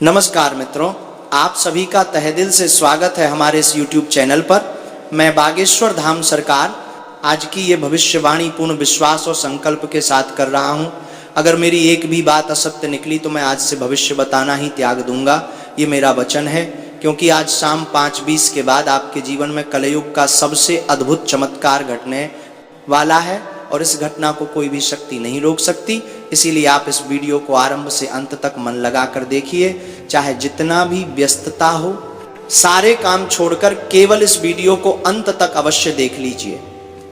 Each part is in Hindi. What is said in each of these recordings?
नमस्कार मित्रों, आप सभी का तहे दिल से स्वागत है हमारे इस YouTube चैनल पर। मैं बागेश्वर धाम सरकार आज की ये भविष्यवाणी पूर्ण विश्वास और संकल्प के साथ कर रहा हूँ। अगर मेरी एक भी बात असत्य निकली तो मैं आज से भविष्य बताना ही त्याग दूंगा, ये मेरा वचन है। क्योंकि आज शाम 5:20 के बाद आपके जीवन में कलयुग का सबसे अद्भुत चमत्कार घटने वाला है और इस घटना को कोई भी शक्ति नहीं रोक सकती। इसीलिए आप इस वीडियो को आरंभ से अंत तक मन लगा कर देखिए। चाहे जितना भी व्यस्तता हो, सारे काम छोड़कर केवल इस वीडियो को अंत तक अवश्य देख लीजिए।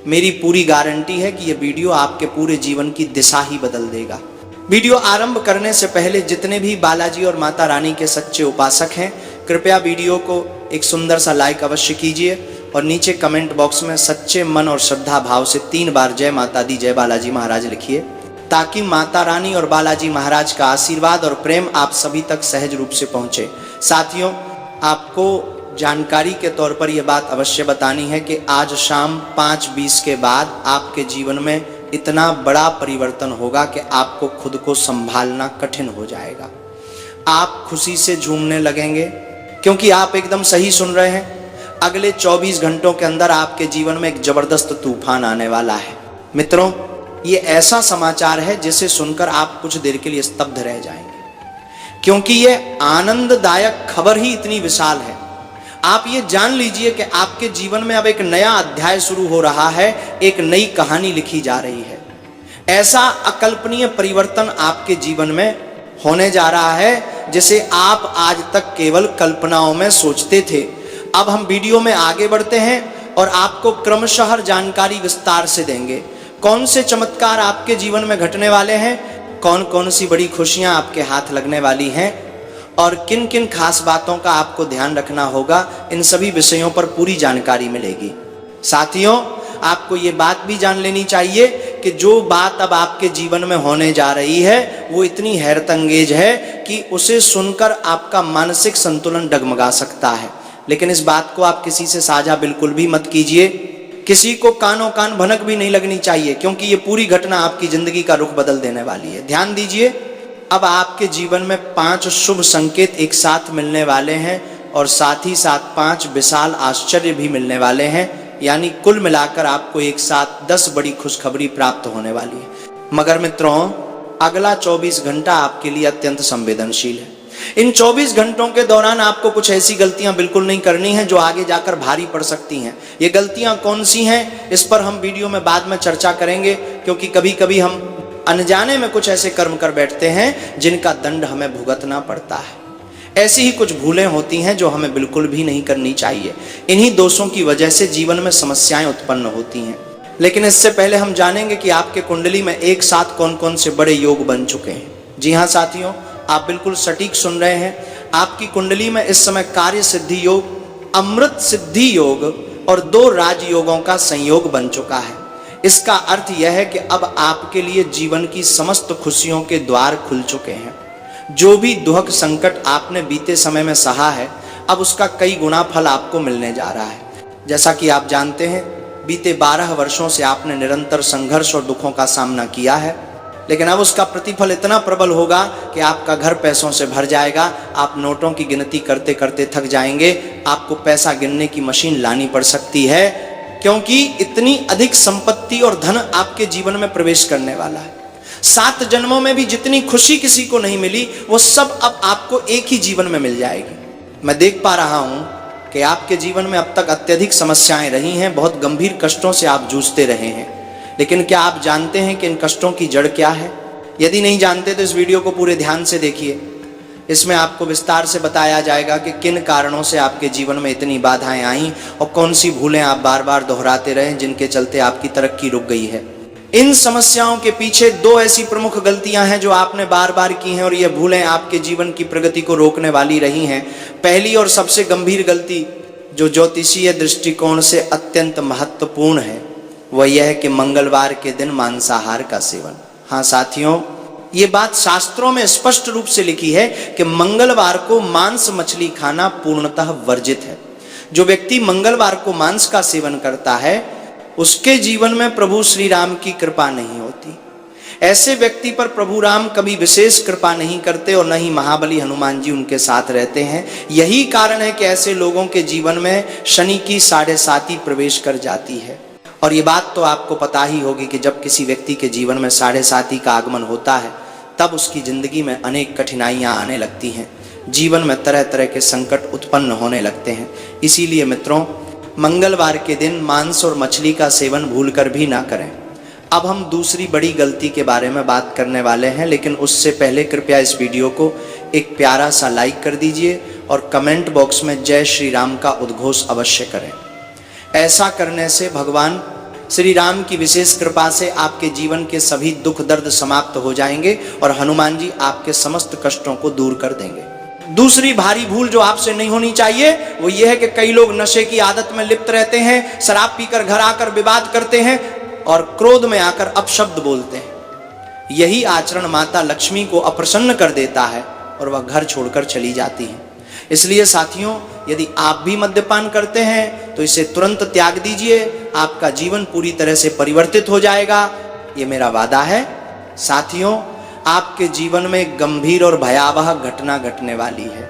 मेरी पूरी गारंटी है कि यह वीडियो आपके पूरे जीवन की दिशा ही बदल देगा। वीडियो आरंभ करने से पहले जितने भी बालाजी और माता रानी के सच्चे उपासक हैं, कृपया वीडियो को एक सुंदर सा लाइक अवश्य कीजिए और नीचे कमेंट बॉक्स में सच्चे मन और श्रद्धा भाव से 3 बार जय माता दी, जय बालाजी महाराज लिखिए, ताकि माता रानी और बालाजी महाराज का आशीर्वाद और प्रेम आप सभी तक सहज रूप से पहुंचे। साथियों, आपको जानकारी के तौर पर यह बात अवश्य बतानी है कि आज शाम 5:20 के बाद आपके जीवन में इतना बड़ा परिवर्तन होगा कि आपको खुद को संभालना कठिन हो जाएगा। आप खुशी से झूमने लगेंगे क्योंकि आप एकदम सही सुन रहे हैं। अगले 24 घंटों के अंदर आपके जीवन में एक जबरदस्त तूफान आने वाला है। मित्रों, ये ऐसा समाचार है जिसे सुनकर आप कुछ देर के लिए स्तब्ध रह जाएंगे, क्योंकि ये आनंददायक खबर ही इतनी विशाल है। आप ये जान लीजिए कि आपके जीवन में अब एक नया अध्याय शुरू हो रहा है, एक नई कहानी लिखी जा रही है। ऐसा अकल्पनीय परिवर्तन आपके जीवन में होने जा रहा है जिसे आप आज तक केवल कल्पनाओं में सोचते थे। अब हम वीडियो में आगे बढ़ते हैं और आपको क्रमशः जानकारी विस्तार से देंगे। कौन से चमत्कार आपके जीवन में घटने वाले हैं, कौन कौन सी बड़ी खुशियां आपके हाथ लगने वाली हैं और किन किन खास बातों का आपको ध्यान रखना होगा, इन सभी विषयों पर पूरी जानकारी मिलेगी। साथियों, आपको ये बात भी जान लेनी चाहिए कि जो बात अब आपके जीवन में होने जा रही है वो इतनी हैरतअंगेज है कि उसे सुनकर आपका मानसिक संतुलन डगमगा सकता है। लेकिन इस बात को आप किसी से साझा बिल्कुल भी मत कीजिए। किसी को कानों कान भनक भी नहीं लगनी चाहिए, क्योंकि ये पूरी घटना आपकी जिंदगी का रुख बदल देने वाली है। ध्यान दीजिए, अब आपके जीवन में 5 शुभ संकेत एक साथ मिलने वाले हैं और साथ ही साथ 5 विशाल आश्चर्य भी मिलने वाले हैं। यानी कुल मिलाकर आपको एक साथ 10 बड़ी खुशखबरी प्राप्त होने वाली है। मगर मित्रों, अगला 24 घंटा आपके लिए अत्यंत संवेदनशील है। इन 24 घंटों के दौरान आपको कुछ ऐसी गलतियां बिल्कुल नहीं करनी है जो आगे जाकर भारी पड़ सकती हैं। ये गलतियां कौन सी हैं, इस पर हम वीडियो में बाद में चर्चा करेंगे, क्योंकि कभी कभी हम अनजाने में कुछ ऐसे कर्म कर बैठते हैं जिनका दंड हमें भुगतना पड़ता है। ऐसी ही कुछ भूलें होती हैं जो हमें बिल्कुल भी नहीं करनी चाहिए। इन्हीं दोषों की वजह से जीवन में समस्याएं उत्पन्न होती हैं। लेकिन इससे पहले हम जानेंगे कि आपके कुंडली में एक साथ कौन कौन से बड़े योग बन चुके हैं। जी हाँ साथियों, आप बिल्कुल सटीक सुन रहे हैं। आपकी कुंडली में इस समय कार्य सिद्धि योग, अमृत सिद्धि योग और 2 राजयोगों का संयोग बन चुका है। इसका अर्थ यह है कि अब आपके लिए जीवन की समस्त खुशियों के द्वार खुल चुके हैं। जो भी दुख संकट आपने बीते समय में सहा है, अब उसका कई गुना फल आपको मिलने जा रहा है। जैसा कि आप जानते हैं, बीते 12 वर्षों से आपने निरंतर संघर्ष और दुखों का सामना किया है, लेकिन अब उसका प्रतिफल इतना प्रबल होगा कि आपका घर पैसों से भर जाएगा। आप नोटों की गिनती करते करते थक जाएंगे। आपको पैसा गिनने की मशीन लानी पड़ सकती है, क्योंकि इतनी अधिक संपत्ति और धन आपके जीवन में प्रवेश करने वाला है। 7 जन्मों में भी जितनी खुशी किसी को नहीं मिली, वो सब अब आपको एक ही जीवन में मिल जाएगी। मैं देख पा रहा हूं कि आपके जीवन में अब तक अत्यधिक समस्याएं रही हैं, बहुत गंभीर कष्टों से आप जूझते रहे हैं। लेकिन क्या आप जानते हैं कि इन कष्टों की जड़ क्या है? यदि नहीं जानते तो इस वीडियो को पूरे ध्यान से देखिए। इसमें आपको विस्तार से बताया जाएगा कि किन कारणों से आपके जीवन में इतनी बाधाएं आईं और कौन सी भूलें आप बार बार दोहराते रहे जिनके चलते आपकी तरक्की रुक गई है। इन समस्याओं के पीछे 2 ऐसी प्रमुख गलतियां हैं जो आपने बार बार की हैं और ये भूलें आपके जीवन की प्रगति को रोकने वाली रही हैं। पहली और सबसे गंभीर गलती, जो ज्योतिषीय दृष्टिकोण से अत्यंत महत्वपूर्ण है, वह यह है कि मंगलवार के दिन मांसाहार का सेवन। हाँ साथियों, ये बात शास्त्रों में स्पष्ट रूप से लिखी है कि मंगलवार को मांस मछली खाना पूर्णतः वर्जित है। जो व्यक्ति मंगलवार को मांस का सेवन करता है, उसके जीवन में प्रभु श्री राम की कृपा नहीं होती। ऐसे व्यक्ति पर प्रभु राम कभी विशेष कृपा नहीं करते और न ही महाबली हनुमान जी उनके साथ रहते हैं। यही कारण है कि ऐसे लोगों के जीवन में शनि की 7.5 प्रवेश कर जाती है। और ये बात तो आपको पता ही होगी कि जब किसी व्यक्ति के जीवन में 7.5 का आगमन होता है तब उसकी जिंदगी में अनेक कठिनाइयां आने लगती हैं, जीवन में तरह तरह के संकट उत्पन्न होने लगते हैं। इसीलिए मित्रों, मंगलवार के दिन मांस और मछली का सेवन भूलकर भी ना करें। अब हम दूसरी बड़ी गलती के बारे में बात करने वाले हैं, लेकिन उससे पहले कृपया इस वीडियो को एक प्यारा सा लाइक कर दीजिए और कमेंट बॉक्स में जय श्री राम का उद्घोष अवश्य करें। ऐसा करने से भगवान श्री राम की विशेष कृपा से आपके जीवन के सभी दुख दर्द समाप्त हो जाएंगे और हनुमान जी आपके समस्त कष्टों को दूर कर देंगे। दूसरी भारी भूल जो आपसे नहीं होनी चाहिए वो ये है कि कई लोग नशे की आदत में लिप्त रहते हैं, शराब पीकर घर आकर विवाद करते हैं और क्रोध में आकर अपशब्द बोलते हैं। यही आचरण माता लक्ष्मी को अप्रसन्न कर देता है और वह घर छोड़कर चली जाती है। इसलिए साथियों, यदि आप भी मद्यपान करते हैं तो इसे तुरंत त्याग दीजिए, आपका जीवन पूरी तरह से परिवर्तित हो जाएगा, ये मेरा वादा है। साथियों, आपके जीवन में गंभीर और भयावह घटना घटने वाली है।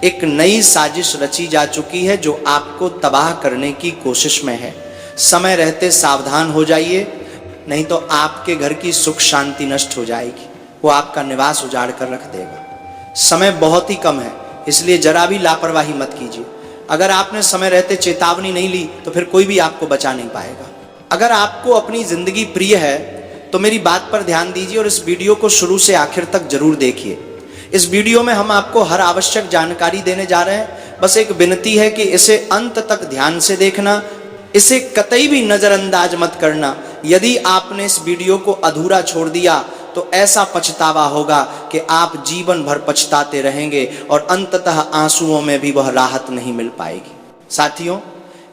एक नई साजिश रची जा चुकी है जो आपको तबाह करने की कोशिश में है। समय रहते सावधान हो जाइए, नहीं तो आपके घर की सुख शांति नष्ट हो जाएगी, वो आपका निवास उजाड़ कर रख देगा। समय बहुत ही कम है, इसलिए जरा भी लापरवाही मत कीजिए। अगर आपने समय रहते चेतावनी नहीं ली तो फिर कोई भी आपको बचा नहीं पाएगा। अगर आपको अपनी जिंदगी प्रिय है तो मेरी बात पर ध्यान दीजिए और इस वीडियो को शुरू से आखिर तक जरूर देखिए। इस वीडियो में हम आपको हर आवश्यक जानकारी देने जा रहे हैं। बस एक विनती है कि इसे अंत तक ध्यान से देखना, इसे कतई भी नजरअंदाज मत करना। यदि आपने इस वीडियो को अधूरा छोड़ दिया तो ऐसा पछतावा होगा कि आप जीवन भर पछताते रहेंगे और अंततः आंसुओं में भी वह राहत नहीं मिल पाएगी। साथियों,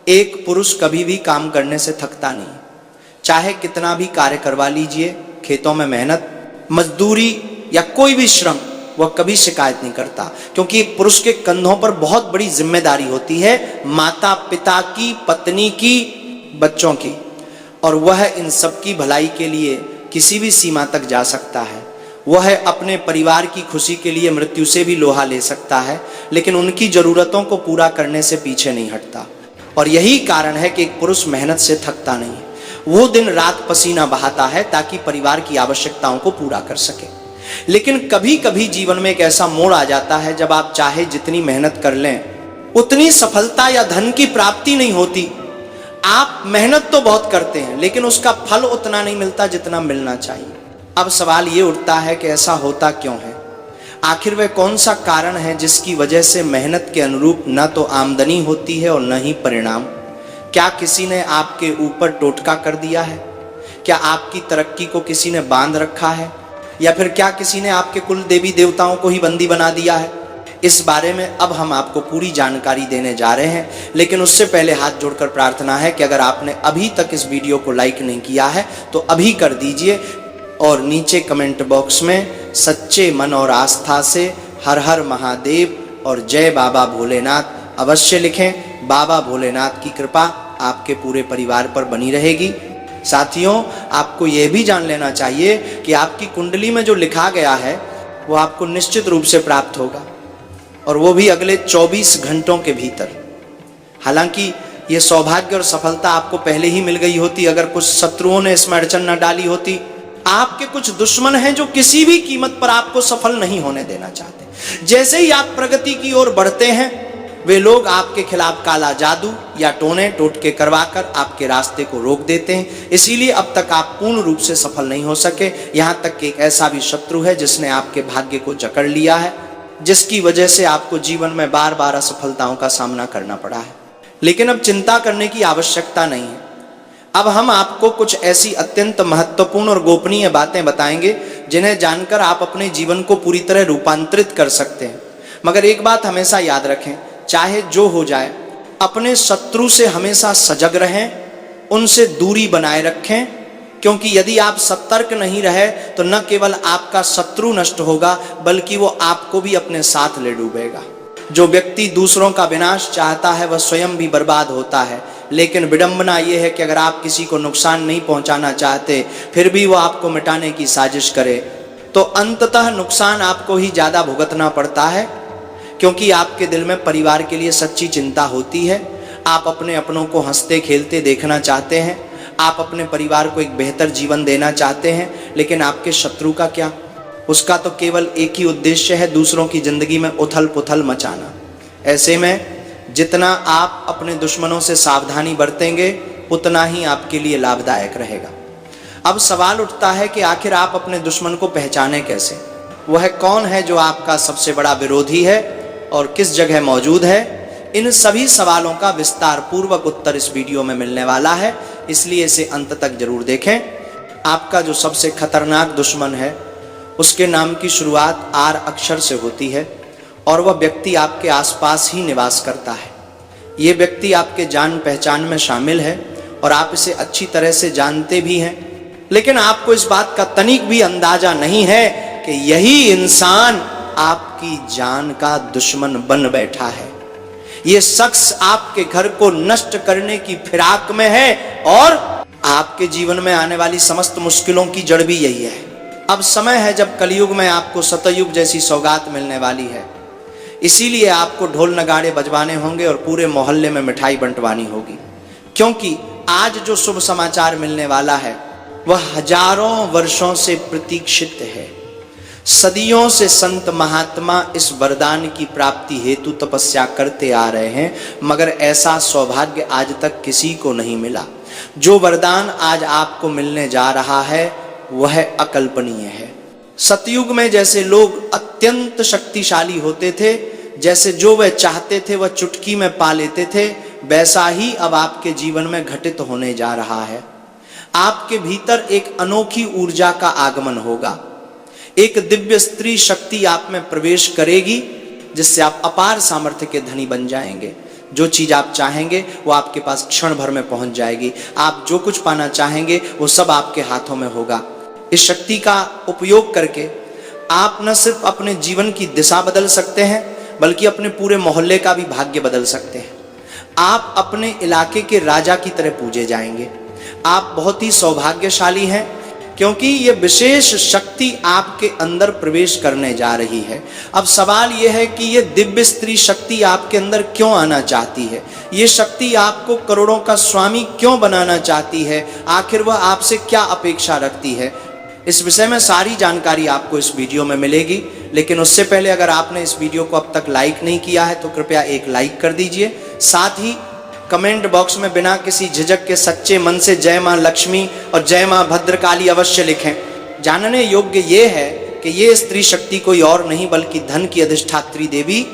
एक पुरुष कभी भी काम करने से थकता नहीं, चाहे कितना भी कार्य करवा लीजिए, खेतों में मेहनत, मजदूरी या कोई भी श्रम, वह कभी शिकायत नहीं करता, क्योंकि एक पुरुष के कंधों पर बहुत बड़ी जिम्मेदारी होती है, माता पिता की, पत्नी की, बच्चों की, और वह इन सब की भलाई के लिए किसी भी सीमा तक जा सकता है। वह अपने परिवार की खुशी के लिए मृत्यु से भी लोहा ले सकता है, लेकिन उनकी जरूरतों को पूरा करने से पीछे नहीं हटता। और यही कारण है कि एक पुरुष मेहनत से थकता नहीं है। वो दिन रात पसीना बहाता है ताकि परिवार की आवश्यकताओं को पूरा कर सके। लेकिन कभी कभी जीवन में एक ऐसा मोड़ आ जाता है जब आप चाहे जितनी मेहनत कर लें उतनी सफलता या धन की प्राप्ति नहीं होती। आप मेहनत तो बहुत करते हैं लेकिन उसका फल उतना नहीं मिलता जितना मिलना चाहिए। अब सवाल ये उठता है कि ऐसा होता क्यों है? आखिर वह कौन सा कारण है जिसकी वजह से मेहनत के अनुरूप न तो आमदनी होती है और न ही परिणाम? क्या किसी ने आपके ऊपर टोटका कर दिया है? क्या आपकी तरक्की को किसी ने बांध रखा है? या फिर क्या किसी ने आपके कुल देवी देवताओं को ही बंदी बना दिया है? इस बारे में अब हम आपको पूरी जानकारी देने जा रहे हैं, लेकिन उससे पहले हाथ जोड़कर प्रार्थना है कि अगर आपने अभी तक इस वीडियो को लाइक नहीं किया है तो अभी कर दीजिए और नीचे कमेंट बॉक्स में सच्चे मन और आस्था से हर हर महादेव और जय बाबा भोलेनाथ अवश्य लिखें। बाबा भोलेनाथ की कृपा आपके पूरे परिवार पर बनी रहेगी। साथियों, आपको यह भी जान लेना चाहिए कि आपकी कुंडली में जो लिखा गया है वो आपको निश्चित रूप से प्राप्त होगा, और वो भी अगले 24 घंटों के भीतर। हालांकि ये सौभाग्य और सफलता आपको पहले ही मिल गई होती अगर कुछ शत्रुओं ने इसमें अड़चन न डाली होती। आपके कुछ दुश्मन हैं जो किसी भी कीमत पर आपको सफल नहीं होने देना चाहते। जैसे ही आप प्रगति की ओर बढ़ते हैं वे लोग आपके खिलाफ काला जादू या टोने टोटके करवाकर आपके रास्ते को रोक देते हैं। इसीलिए अब तक आप पूर्ण रूप से सफल नहीं हो सके। यहाँ तक कि एक ऐसा भी शत्रु है जिसने आपके भाग्य को जकड़ लिया है, जिसकी वजह से आपको जीवन में बार बार असफलताओं का सामना करना पड़ा है। लेकिन अब चिंता करने की आवश्यकता नहीं है। अब हम आपको कुछ ऐसी अत्यंत महत्वपूर्ण और गोपनीय बातें बताएंगे जिन्हें जानकर आप अपने जीवन को पूरी तरह रूपांतरित कर सकते हैं। मगर एक बात हमेशा याद रखें, चाहे जो हो जाए, अपने शत्रु से हमेशा सजग रहें, उनसे दूरी बनाए रखें, क्योंकि यदि आप सतर्क नहीं रहे तो न केवल आपका शत्रु नष्ट होगा बल्कि वो आपको भी अपने साथ ले डूबेगा। जो व्यक्ति दूसरों का विनाश चाहता है वह स्वयं भी बर्बाद होता है, लेकिन विडंबना यह है कि अगर आप किसी को नुकसान नहीं पहुंचाना चाहते फिर भी वो आपको मिटाने की साजिश करे तो अंततः नुकसान आपको ही ज़्यादा भुगतना पड़ता है, क्योंकि आपके दिल में परिवार के लिए सच्ची चिंता होती है। आप अपने अपनों को हंसते खेलते देखना चाहते हैं, आप अपने परिवार को एक बेहतर जीवन देना चाहते हैं, लेकिन आपके शत्रु का क्या? उसका तो केवल एक ही उद्देश्य है, दूसरों की जिंदगी में उथल पुथल मचाना। ऐसे में जितना आप अपने दुश्मनों से सावधानी बरतेंगे उतना ही आपके लिए लाभदायक रहेगा। अब सवाल उठता है कि आखिर आप अपने दुश्मन को पहचाने कैसे? वह कौन है जो आपका सबसे बड़ा विरोधी है और किस जगह मौजूद है? इन सभी सवालों का विस्तार पूर्वक उत्तर इस वीडियो में मिलने वाला है, इसलिए इसे अंत तक जरूर देखें। आपका जो सबसे खतरनाक दुश्मन है उसके नाम की शुरुआत आर अक्षर से होती है और वह व्यक्ति आपके आसपास ही निवास करता है। ये व्यक्ति आपके जान पहचान में शामिल है और आप इसे अच्छी तरह से जानते भी हैं, लेकिन आपको इस बात का तनिक भी अंदाजा नहीं है कि यही इंसान आपकी जान का दुश्मन बन बैठा है। ये शख्स आपके घर को नष्ट करने की फिराक में है और आपके जीवन में आने वाली समस्त मुश्किलों की जड़ भी यही है। अब समय है जब कलयुग में आपको सतयुग जैसी सौगात मिलने वाली है, इसीलिए आपको ढोल नगाड़े बजवाने होंगे और पूरे मोहल्ले में मिठाई बंटवानी होगी, क्योंकि आज जो शुभ समाचार मिलने वाला है वह हजारों वर्षों से प्रतीक्षित है। सदियों से संत महात्मा इस वरदान की प्राप्ति हेतु तपस्या करते आ रहे हैं, मगर ऐसा सौभाग्य आज तक किसी को नहीं मिला। जो वरदान आज आपको मिलने जा रहा है वह अकल्पनीय है। सतयुग में जैसे लोग अत्यंत शक्तिशाली होते थे, जैसे जो वह चाहते थे वह चुटकी में पा लेते थे, वैसा ही अब आपके जीवन में घटित होने जा रहा है। आपके भीतर एक अनोखी ऊर्जा का आगमन होगा, एक दिव्य स्त्री शक्ति आप में प्रवेश करेगी, जिससे आप अपार सामर्थ्य के धनी बन जाएंगे। जो चीज आप चाहेंगे वो आपके पास क्षण भर में पहुंच जाएगी। आप जो कुछ पाना चाहेंगे वो सब आपके हाथों में होगा। इस शक्ति का उपयोग करके आप न सिर्फ अपने जीवन की दिशा बदल सकते हैं बल्कि अपने पूरे मोहल्ले का भी भाग्य बदल सकते हैं। आप अपने इलाके के राजा की तरह पूजे जाएंगे। आप बहुत ही सौभाग्यशाली हैं, क्योंकि ये विशेष शक्ति आपके अंदर प्रवेश करने जा रही है। अब सवाल यह है कि ये दिव्य स्त्री शक्ति आपके अंदर क्यों आना चाहती है? ये शक्ति आपको करोड़ों का स्वामी क्यों बनाना चाहती है? आखिर वह आपसे क्या अपेक्षा रखती है? इस विषय में सारी जानकारी आपको इस वीडियो में मिलेगी, लेकिन उससे पहले अगर आपने इस वीडियो को अब तक लाइक नहीं किया है तो कृपया एक लाइक कर दीजिए। साथ ही कमेंट बॉक्स में बिना किसी झिझक के सच्चे मन से जय मां लक्ष्मी और जय मां भद्रकाली अवश्य लिखें। जानने योग्य ये है कि ये स्त्री शक्ति कोई और नहीं बल्कि धन की अधिष्ठात्री देवी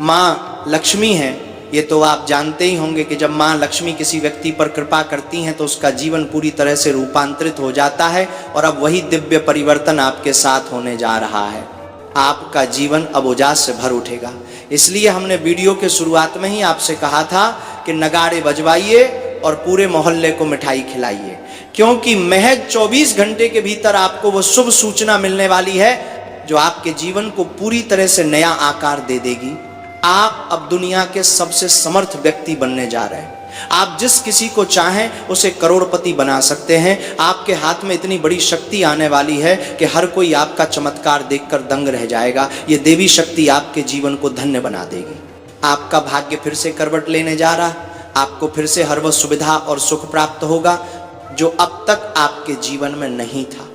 मां लक्ष्मी है। ये तो आप जानते ही होंगे कि जब मां लक्ष्मी किसी व्यक्ति पर कृपा करती हैं तो उसका जीवन पूरी तरह से रूपांतरित हो जाता है, और अब वही दिव्य परिवर्तन आपके साथ होने जा रहा है। आपका जीवन अब उजास से भर उठेगा। इसलिए हमने वीडियो के शुरुआत में ही आपसे कहा था कि नगाड़े बजवाइए और पूरे मोहल्ले को मिठाई खिलाइए, क्योंकि महज 24 घंटे के भीतर आपको वो शुभ सूचना मिलने वाली है जो आपके जीवन को पूरी तरह से नया आकार दे देगी। आप अब दुनिया के सबसे समर्थ व्यक्ति बनने जा रहे हैं। आप जिस किसी को चाहें उसे करोड़पति बना सकते हैं। आपके हाथ में इतनी बड़ी शक्ति आने वाली है कि हर कोई आपका चमत्कार देखकर दंग रह जाएगा। ये देवी शक्ति आपके जीवन को धन्य बना देगी। आपका भाग्य फिर से करवट लेने जा रहा है। आपको फिर से हर वह सुविधा और सुख प्राप्त होगा जो अब तक आपके जीवन में नहीं था।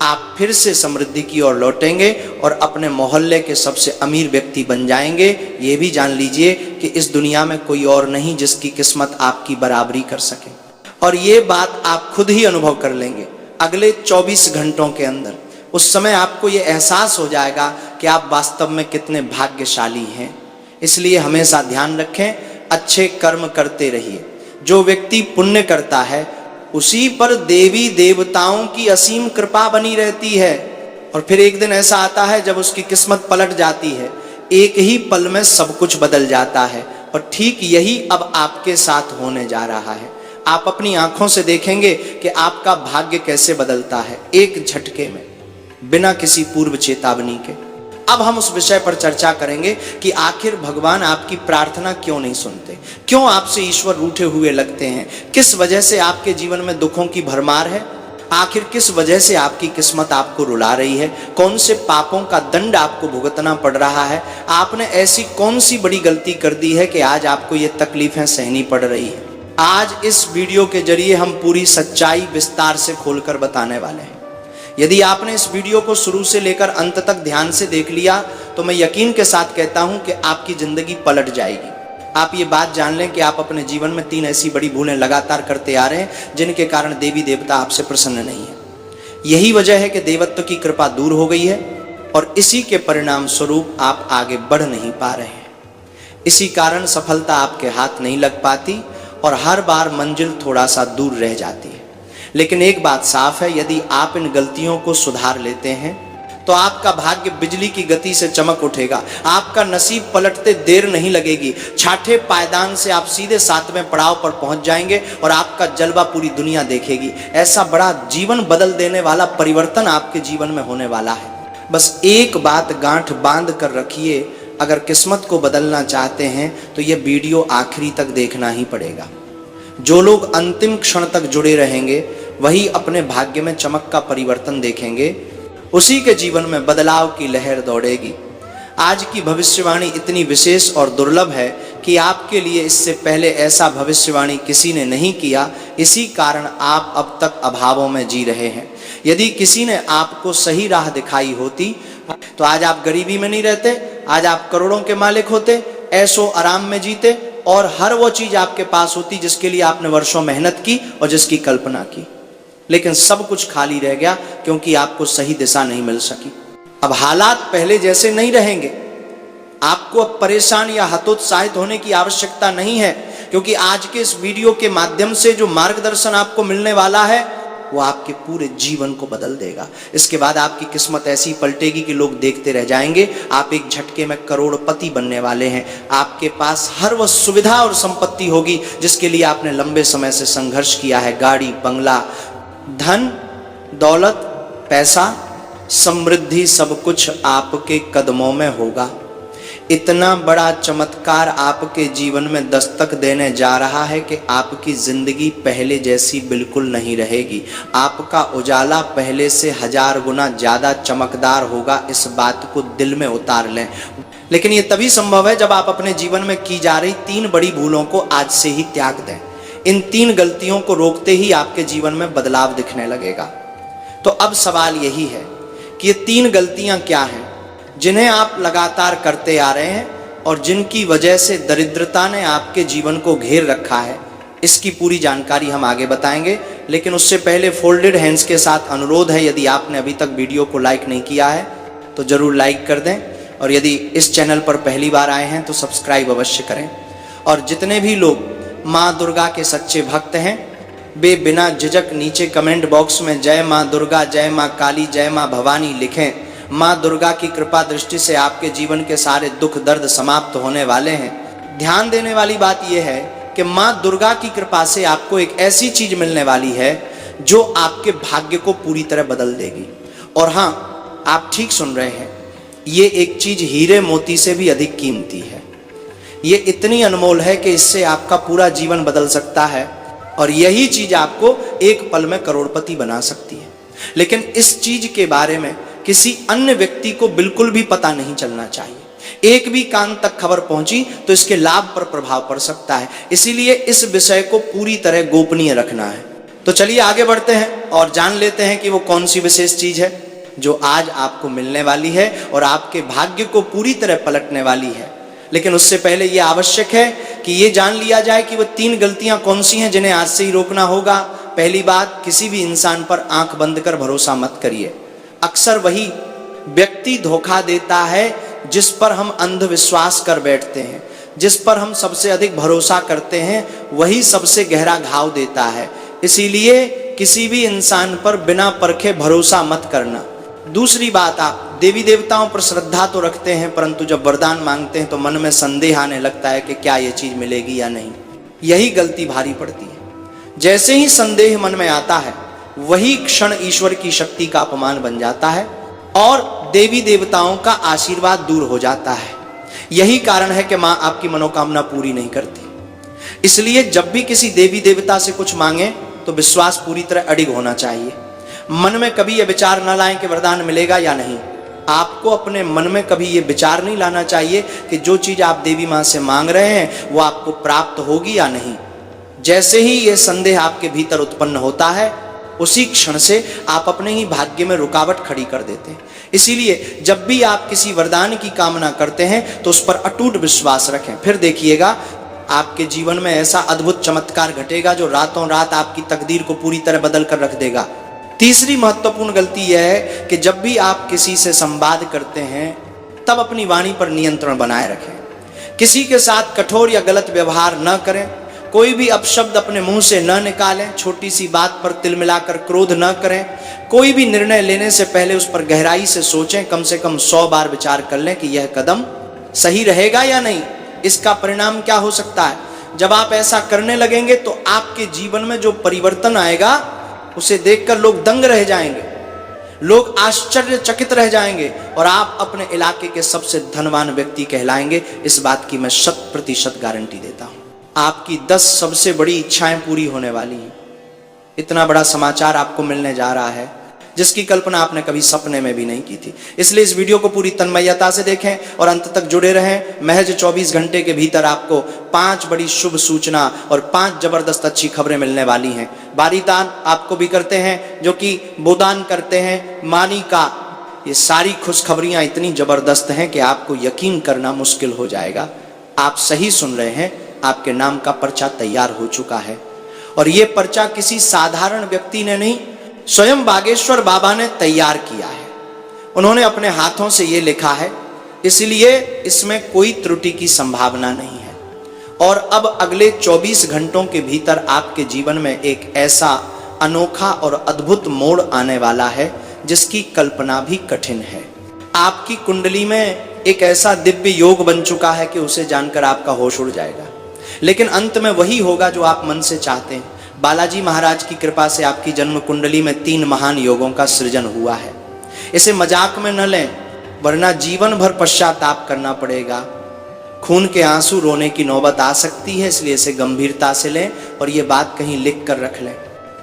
आप फिर से समृद्धि की ओर लौटेंगे और अपने मोहल्ले के सबसे अमीर व्यक्ति बन जाएंगे। ये भी जान लीजिए कि इस दुनिया में कोई और नहीं जिसकी किस्मत आपकी बराबरी कर सके, और ये बात आप खुद ही अनुभव कर लेंगे अगले 24 घंटों के अंदर। उस समय आपको ये एहसास हो जाएगा कि आप वास्तव में कितने भाग्यशाली हैं। इसलिए हमेशा ध्यान रखें, अच्छे कर्म करते रहिए। जो व्यक्ति पुण्य करता है उसी पर देवी देवताओं की असीम कृपा बनी रहती है, और फिर एक दिन ऐसा आता है जब उसकी किस्मत पलट जाती है। एक ही पल में सब कुछ बदल जाता है, और ठीक यही अब आपके साथ होने जा रहा है। आप अपनी आंखों से देखेंगे कि आपका भाग्य कैसे बदलता है एक झटके में, बिना किसी पूर्व चेतावनी के। अब हम उस विषय पर चर्चा करेंगे कि आखिर भगवान आपकी प्रार्थना क्यों नहीं सुनते, क्यों आपसे ईश्वर रूठे हुए लगते हैं, किस वजह से आपके जीवन में दुखों की भरमार है, आखिर किस वजह से आपकी किस्मत आपको रुला रही है, कौन से पापों का दंड आपको भुगतना पड़ रहा है, आपने ऐसी कौन सी बड़ी गलती कर दी है कि आज आपको ये तकलीफें सहनी पड़ रही है। आज इस वीडियो के जरिए हम पूरी सच्चाई विस्तार से खोलकर बताने वाले हैं। यदि आपने इस वीडियो को शुरू से लेकर अंत तक ध्यान से देख लिया तो मैं यकीन के साथ कहता हूं कि आपकी जिंदगी पलट जाएगी। आप ये बात जान लें कि आप अपने जीवन में 3 ऐसी बड़ी भूलें लगातार करते आ रहे हैं जिनके कारण देवी देवता आपसे प्रसन्न नहीं है। यही वजह है कि देवत्व की कृपा दूर हो गई है और इसी के परिणाम स्वरूप आप आगे बढ़ नहीं पा रहे हैं। इसी कारण सफलता आपके हाथ नहीं लग पाती और हर बार मंजिल थोड़ा सा दूर रह जाती है। लेकिन एक बात साफ है, यदि आप इन गलतियों को सुधार लेते हैं तो आपका भाग्य बिजली की गति से चमक उठेगा, आपका नसीब पलटते देर नहीं लगेगी, छठे पायदान से आप सीधे 7वें पड़ाव पर पहुंच जाएंगे और आपका जलवा पूरी दुनिया देखेगी। ऐसा बड़ा जीवन बदल देने वाला परिवर्तन आपके जीवन में होने वाला है। बस एक बात गांठ बांध कर रखिए, अगर किस्मत को बदलना चाहते हैं तो यह वीडियो आखिरी तक देखना ही पड़ेगा। जो लोग अंतिम क्षण तक जुड़े रहेंगे वही अपने भाग्य में चमक का परिवर्तन देखेंगे, उसी के जीवन में बदलाव की लहर दौड़ेगी। आज की भविष्यवाणी इतनी विशेष और दुर्लभ है कि आपके लिए इससे पहले ऐसा भविष्यवाणी किसी ने नहीं किया, इसी कारण आप अब तक अभावों में जी रहे हैं। यदि किसी ने आपको सही राह दिखाई होती तो आज आप गरीबी में नहीं रहते, आज आप करोड़ों के मालिक होते, ऐशो आराम में जीते और हर वो चीज आपके पास होती जिसके लिए आपने वर्षों मेहनत की और जिसकी कल्पना की। लेकिन सब कुछ खाली रह गया क्योंकि आपको सही दिशा नहीं मिल सकी। अब हालात पहले जैसे नहीं रहेंगे। आपको अब परेशान या हतोत्साहित होने की आवश्यकता नहीं है, क्योंकि आज के इस वीडियो के माध्यम से जो मार्गदर्शन आपको मिलने वाला है वो आपके पूरे जीवन को बदल देगा। इसके बाद आपकी किस्मत ऐसी पलटेगी कि लोग देखते रह जाएंगे। आप एक झटके में करोड़पति बनने वाले हैं। आपके पास हर वह सुविधा और संपत्ति होगी जिसके लिए आपने लंबे समय से संघर्ष किया है। गाड़ी, बंगला, धन, दौलत, पैसा, समृद्धि, सब कुछ आपके कदमों में होगा। इतना बड़ा चमत्कार आपके जीवन में दस्तक देने जा रहा है कि आपकी जिंदगी पहले जैसी बिल्कुल नहीं रहेगी। आपका उजाला पहले से 1000 गुना ज्यादा चमकदार होगा। इस बात को दिल में उतार लें। लेकिन ये तभी संभव है जब आप अपने जीवन में की जा रही 3 बड़ी भूलों को आज से ही त्याग दें। इन 3 गलतियों को रोकते ही आपके जीवन में बदलाव दिखने लगेगा। तो अब सवाल यही है कि ये 3 गलतियां क्या हैं जिन्हें आप लगातार करते आ रहे हैं और जिनकी वजह से दरिद्रता ने आपके जीवन को घेर रखा है। इसकी पूरी जानकारी हम आगे बताएंगे, लेकिन उससे पहले फोल्डेड हैंड्स के साथ अनुरोध है, यदि आपने अभी तक वीडियो को लाइक नहीं किया है तो जरूर लाइक कर दें, और यदि इस चैनल पर पहली बार आए हैं तो सब्सक्राइब अवश्य करें। और जितने भी लोग माँ दुर्गा के सच्चे भक्त हैं वे बिना झिझक नीचे कमेंट बॉक्स में जय माँ दुर्गा, जय माँ काली, जय माँ भवानी लिखें। माँ दुर्गा की कृपा दृष्टि से आपके जीवन के सारे दुख दर्द समाप्त होने वाले हैं। ध्यान देने वाली बात यह है कि माँ दुर्गा की कृपा से आपको एक ऐसी चीज मिलने वाली है जो आपके भाग्य को पूरी तरह बदल देगी। और हाँ, आप ठीक सुन रहे हैं, ये एक चीज हीरे मोती से भी अधिक कीमती है। ये इतनी अनमोल है कि इससे आपका पूरा जीवन बदल सकता है और यही चीज आपको एक पल में करोड़पति बना सकती है। लेकिन इस चीज के बारे में किसी अन्य व्यक्ति को बिल्कुल भी पता नहीं चलना चाहिए। एक भी कान तक खबर पहुंची तो इसके लाभ पर प्रभाव पड़ सकता है। इसीलिए इस विषय को पूरी तरह गोपनीय रखना है। तो चलिए आगे बढ़ते हैं और जान लेते हैं कि वो कौन सी विशेष चीज है जो आज आपको मिलने वाली है और आपके भाग्य को पूरी तरह पलटने वाली है। लेकिन उससे पहले यह आवश्यक है कि ये जान लिया जाए कि वो 3 गलतियां कौन सी हैं जिन्हें आज से ही रोकना होगा। पहली बात, किसी भी इंसान पर आंख बंद कर भरोसा मत करिए। अक्सर वही व्यक्ति धोखा देता है जिस पर हम अंधविश्वास कर बैठते हैं। जिस पर हम सबसे अधिक भरोसा करते हैं वही सबसे गहरा घाव देता है। इसीलिए किसी भी इंसान पर बिना परखे भरोसा मत करना। दूसरी बात, आप देवी देवताओं पर श्रद्धा तो रखते हैं, परंतु जब वरदान मांगते हैं तो मन में संदेह आने लगता है कि क्या ये चीज मिलेगी या नहीं। यही गलती भारी पड़ती है। जैसे ही संदेह मन में आता है वही क्षण ईश्वर की शक्ति का अपमान बन जाता है। और देवी देवताओं का आशीर्वाद दूर हो जाता है। यही कारण है कि मां आपकी मनोकामना पूरी नहीं करती। इसलिए जब भी किसी देवी देवता से कुछ मांगे तो विश्वास पूरी तरह अडिग होना चाहिए। मन में कभी यह विचार न लाएं कि वरदान मिलेगा या नहीं। आपको अपने मन में कभी यह विचार नहीं लाना चाहिए कि जो चीज आप देवी मां से मांग रहे हैं वो आपको प्राप्त होगी या नहीं। जैसे ही यह संदेह आपके भीतर उत्पन्न होता है, उसी क्षण से आप अपने ही भाग्य में रुकावट खड़ी कर देते हैं। इसीलिए जब भी आप किसी वरदान की कामना करते हैं तो उस पर अटूट विश्वास रखें। फिर देखिएगा आपके जीवन में ऐसा अद्भुत चमत्कार घटेगा जो रातों रात आपकी तकदीर को पूरी तरह बदल कर रख देगा। तीसरी महत्वपूर्ण गलती यह है कि जब भी आप किसी से संवाद करते हैं तब अपनी वाणी पर नियंत्रण बनाए रखें। किसी के साथ कठोर या गलत व्यवहार न करें। कोई भी अपशब्द अपने मुंह से न निकालें। छोटी सी बात पर तिल मिलाकर क्रोध न करें। कोई भी निर्णय लेने से पहले उस पर गहराई से सोचें। कम से कम 100 बार विचार कर लें कि यह कदम सही रहेगा या नहीं, इसका परिणाम क्या हो सकता है। जब आप ऐसा करने लगेंगे तो आपके जीवन में जो परिवर्तन आएगा उसे देखकर लोग दंग रह जाएंगे, लोग आश्चर्यचकित रह जाएंगे और आप अपने इलाके के सबसे धनवान व्यक्ति कहलाएंगे। इस बात की मैं 100% गारंटी देता हूं। आपकी 10 सबसे बड़ी इच्छाएं पूरी होने वाली हैं। इतना बड़ा समाचार आपको मिलने जा रहा है जिसकी कल्पना आपने कभी सपने में भी नहीं की थी। इसलिए इस वीडियो को पूरी तन्मयता से देखें और अंत तक जुड़े रहें। महज 24 घंटे के भीतर आपको 5 बड़ी शुभ सूचना और 5 जबरदस्त अच्छी खबरें मिलने वाली हैं। बारीदान आपको भी करते हैं, जो कि बोदान करते हैं, मानी का। ये सारी खुशखबरियां इतनी जबरदस्त हैं कि आपको यकीन करना मुश्किल हो जाएगा। आप सही सुन रहे हैं, आपके नाम का पर्चा तैयार हो चुका है। और ये पर्चा किसी साधारण व्यक्ति ने नहीं, स्वयं बागेश्वर बाबा ने तैयार किया है। उन्होंने अपने हाथों से ये लिखा है, इसलिए इसमें कोई त्रुटि की संभावना नहीं है। और अब अगले 24 घंटों के भीतर आपके जीवन में एक ऐसा अनोखा और अद्भुत मोड़ आने वाला है जिसकी कल्पना भी कठिन है। आपकी कुंडली में एक ऐसा दिव्य योग बन चुका है कि उसे जानकर आपका होश उड़ जाएगा। लेकिन अंत में वही होगा जो आप मन से चाहते हैं। बालाजी महाराज की कृपा से आपकी जन्म कुंडली में 3 महान योगों का सृजन हुआ है। इसे मजाक में न लें, वरना जीवन भर पश्चाताप करना पड़ेगा। खून के आंसू रोने की नौबत आ सकती है, इसलिए इसे गंभीरता से लें और ये बात कहीं लिख कर रख लें।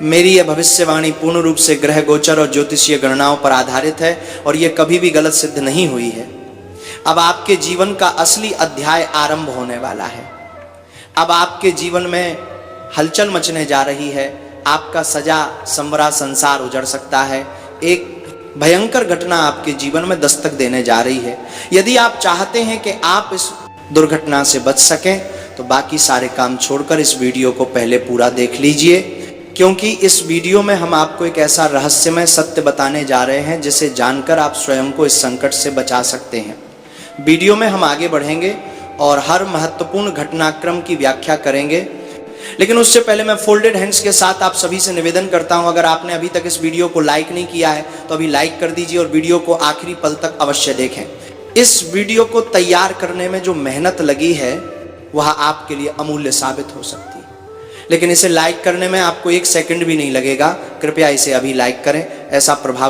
मेरी यह भविष्यवाणी पूर्ण रूप से ग्रह गोचर और ज्योतिषीय गणनाओं पर आधारित है और यह कभी भी गलत सिद्ध नहीं हुई है। अब आपके जीवन का असली अध्याय आरंभ होने वाला है। अब आपके जीवन में हलचल मचने जा रही है। आपका सजा संवरा संसार उजड़ सकता है। एक भयंकर घटना आपके जीवन में दस्तक देने जा रही है। यदि आप चाहते हैं कि आप इस दुर्घटना से बच सकें तो बाकी सारे काम छोड़कर इस वीडियो को पहले पूरा देख लीजिए, क्योंकि इस वीडियो में हम आपको एक ऐसा रहस्यमय सत्य बताने जा रहे हैं जिसे जानकर आप स्वयं को इस संकट से बचा सकते हैं। वीडियो में हम आगे बढ़ेंगे और हर महत्वपूर्ण घटनाक्रम की व्याख्या करेंगे, लेकिन उससे पहले मैं फोल्डेड हैंड्स के साथ आप सभी से निवेदन करता हूं, अगर आपने अभी तक इस वीडियो को लाइक नहीं किया है तो अभी लाइक कर दीजिए और वीडियो को आखिरी पल तक अवश्य देखें। इस वीडियो को तैयार करने में जो मेहनत लगी है वह आपके लिए अमूल्य साबित हो सकती है, लेकिन इसे लाइक करने में आपको 1 सेकंड भी नहीं लगेगा। कृपया इसे अभी लाइक करें। ऐसा प्रभाव